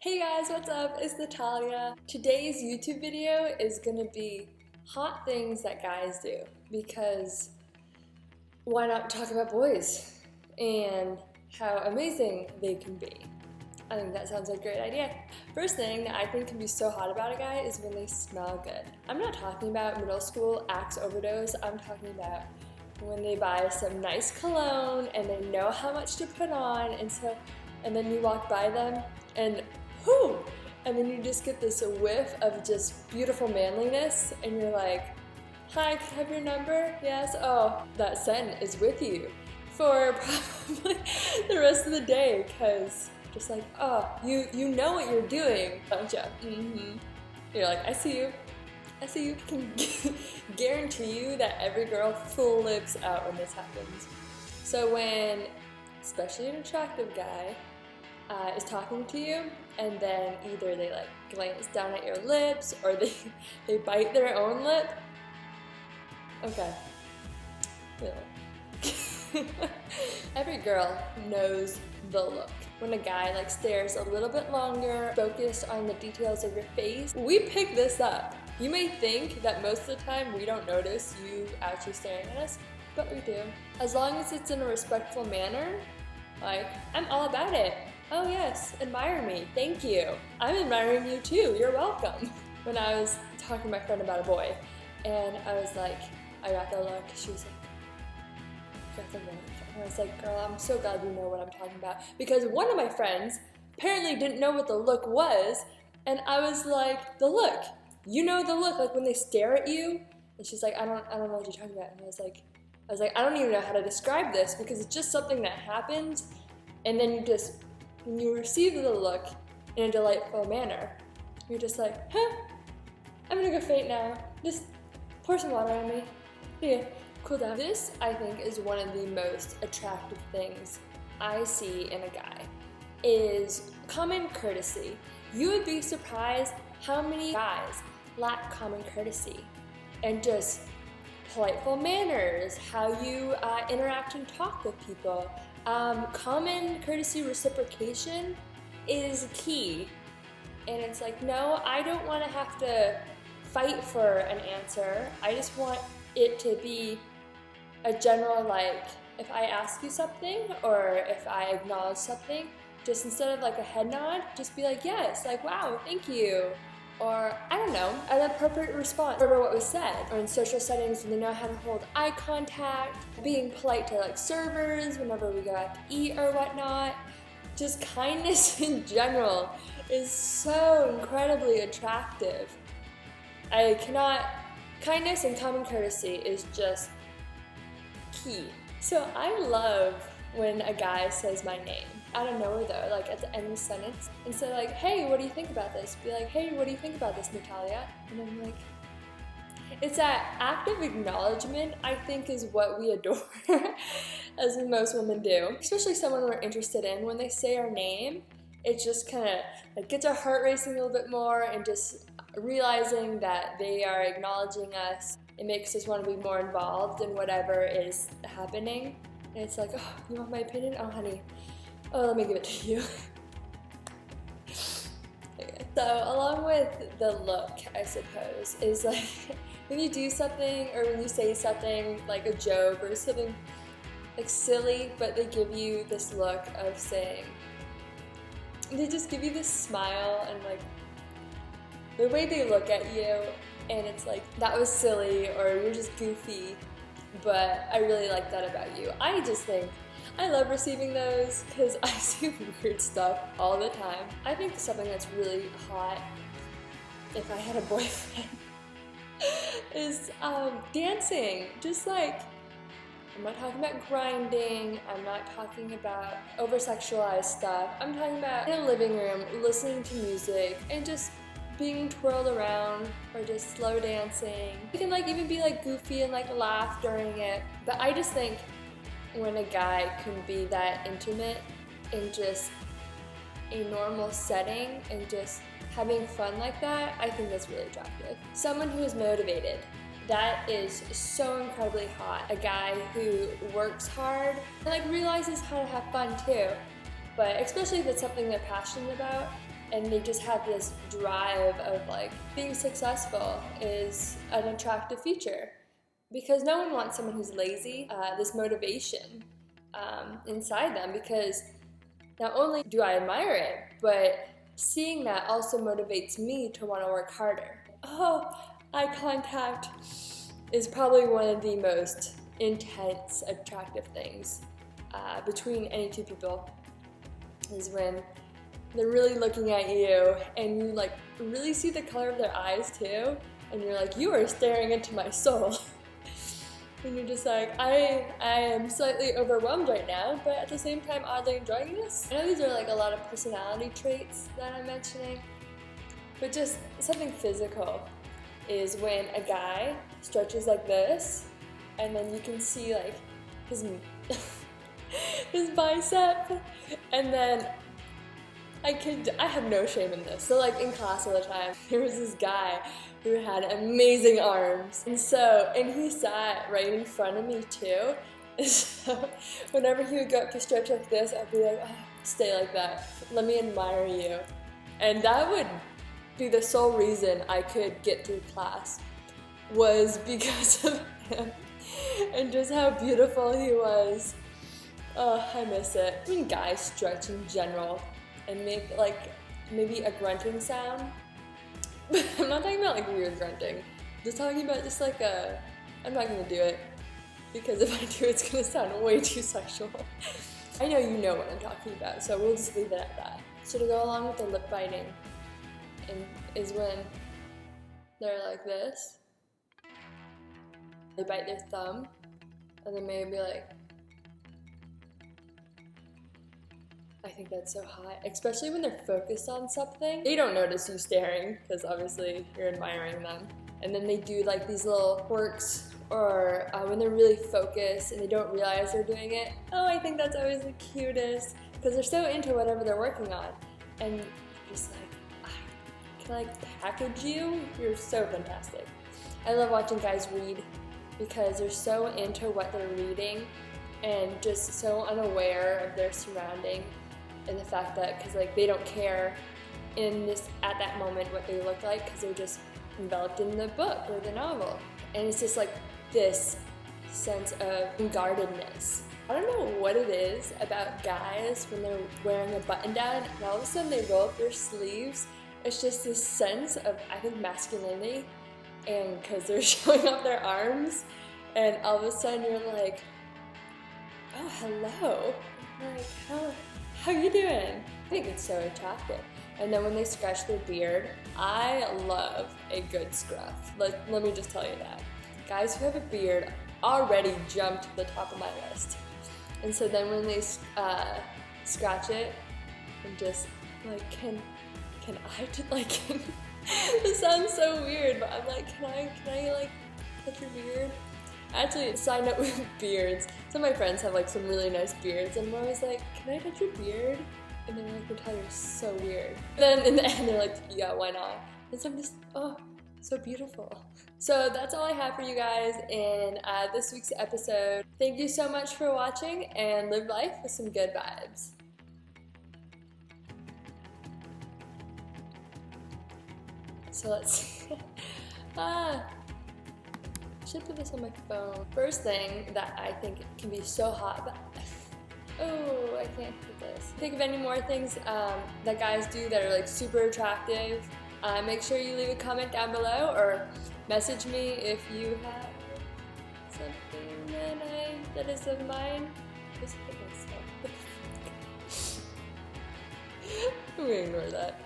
Hey guys, what's up? It's Natalia. Today's YouTube video is gonna be hot things that guys do, because why not talk about boys and how amazing they can be? I think that sounds like a great idea. First thing that I think can be so hot about a guy is when they smell good. I'm not talking about middle school Axe overdose, I'm talking about when they buy some nice cologne and they know how much to put on, and then you walk by them and whoo! And then you just get this whiff of just beautiful manliness and you're like, hi, can I have your number? Yes? Oh, that scent is with you for probably the rest of the day, because just like, oh, you know what you're doing, don't you? You're like, I see you. I can guarantee you that every girl flips out when this happens. So when, especially an attractive guy, is talking to you, and then either they like glance down at your lips or they bite their own lip. Okay. Every girl knows the look. When a guy like stares a little bit longer, focused on the details of your face, we pick this up. You may think that most of the time we don't notice you actually staring at us, but we do. As long as it's in a respectful manner, like, I'm all about it. Oh yes, admire me, thank you. I'm admiring you too, you're welcome. When I was talking to my friend about a boy, and I was like, I got the look, she was like, got the look. And I was like, girl, I'm so glad you know what I'm talking about. Because one of my friends apparently didn't know what the look was, and I was like, the look. You know the look, like when they stare at you? And she's like, I don't know what you're talking about. And I was like, I don't even know how to describe this, because it's just something that happens, and then when you receive the look in a delightful manner, you're just like, I'm gonna go faint now. Just pour some water on me. Yeah, cool down. This, I think, is one of the most attractive things I see in a guy, is common courtesy. You would be surprised how many guys lack common courtesy and just politeful manners, how you interact and talk with people. Common courtesy reciprocation is key. And it's like, no, I don't want to have to fight for an answer. I just want it to be a general, like, if I ask you something or if I acknowledge something, just instead of like a head nod, just be like, yes, like, wow, thank you. Or, I don't know, an appropriate response for what was said. Or in social settings, when they know how to hold eye contact, being polite to like servers whenever we go out to eat or whatnot. Just kindness in general is so incredibly attractive. Kindness and common courtesy is just key. So I love when a guy says my name. Out of nowhere though, like at the end of the sentence, instead of like, hey, what do you think about this? Be like, hey, what do you think about this, Natalia? And I'm like, it's that act of acknowledgement, I think, is what we adore, as most women do. Especially someone we're interested in. When they say our name, it just kind of like gets our heart racing a little bit more, and just realizing that they are acknowledging us, it makes us want to be more involved in whatever is happening. And it's like, oh, you want my opinion? Oh, honey. Oh, let me give it to you. Okay. So along with the look, I suppose, is like when you do something or when you say something like a joke or something like silly, but they give you this look of saying, they just give you this smile, and like the way they look at you, and it's like, that was silly, or you're just goofy, but I really like that about you. I just think I love receiving those, because I see weird stuff all the time. I think something that's really hot, if I had a boyfriend, is dancing. Just like, I'm not talking about grinding, I'm not talking about over-sexualized stuff. I'm talking about in a living room, listening to music, and just being twirled around, or just slow dancing. You can like even be like goofy and like laugh during it. But I just think when a guy can be that intimate in just a normal setting and just having fun like that, I think that's really attractive. Someone who is motivated, that is so incredibly hot. A guy who works hard and like realizes how to have fun too. But especially if it's something they're passionate about, and they just have this drive of like being successful is an attractive feature, because no one wants someone who's lazy. This motivation inside them, because not only do I admire it, but seeing that also motivates me to want to work harder. Oh, eye contact is probably one of the most intense, attractive things between any two people, is when they're really looking at you and you like really see the color of their eyes too, and you're like, you are staring into my soul. And you're just like, I am slightly overwhelmed right now, but at the same time oddly enjoying this. I know these are like a lot of personality traits that I'm mentioning, but just something physical is when a guy stretches like this, and then you can see like his his bicep, and then I have no shame in this. So like in class all the time, there was this guy who had amazing arms, and he sat right in front of me too. And so whenever he would go up to stretch like this, I'd be like, oh, stay like that. Let me admire you. And that would be the sole reason I could get through class, was because of him and just how beautiful he was. Oh, I miss it. When guys stretch in general and make like maybe a grunting sound. I'm not talking about like weird grunting. I'm just talking about just like I'm not gonna do it, because if I do, it's gonna sound way too sexual. I know you know what I'm talking about, so we'll just leave it at that. So to go along with the lip biting, is when they're like this. They bite their thumb, and then maybe like, I think that's so hot, especially when they're focused on something. They don't notice you staring, because obviously you're admiring them. And then they do like these little quirks, or when they're really focused and they don't realize they're doing it. Oh, I think that's always the cutest, because they're so into whatever they're working on. And you're just like, can I like package you? You're so fantastic. I love watching guys read, because they're so into what they're reading and just so unaware of their surrounding. And the fact that, because like they don't care at that moment what they look like, because they're just enveloped in the book or the novel. And it's just like this sense of unguardedness. I don't know what it is about guys when they're wearing a button down and all of a sudden they roll up their sleeves. It's just this sense of, I think, masculinity, and because they're showing off their arms, and all of a sudden you're like, oh, hello. Like, how you doing? I think it's so attractive. And then when they scratch their beard, I love a good scruff. Let me just tell you that. Guys who have a beard already jump to the top of my list. And so then when they scratch it, and just like, can I just like, this sounds so weird, but I'm like, can I like touch your beard? Actually, side note with beards, some of my friends have like some really nice beards, and I'm always like, can I touch your beard? And they're like, Natalia, you're so weird. Then in the end, they're like, yeah, why not? And so I'm just, oh, so beautiful. So that's all I have for you guys in this week's episode. Thank you so much for watching, and live life with some good vibes. So let's see. Should put this on my phone. First thing that I think can be so hot, but oh, I can't put this. Think of any more things that guys do that are like super attractive. Make sure you leave a comment down below, or message me if you have something that is of mine. Just put this up. I'm gonna ignore that.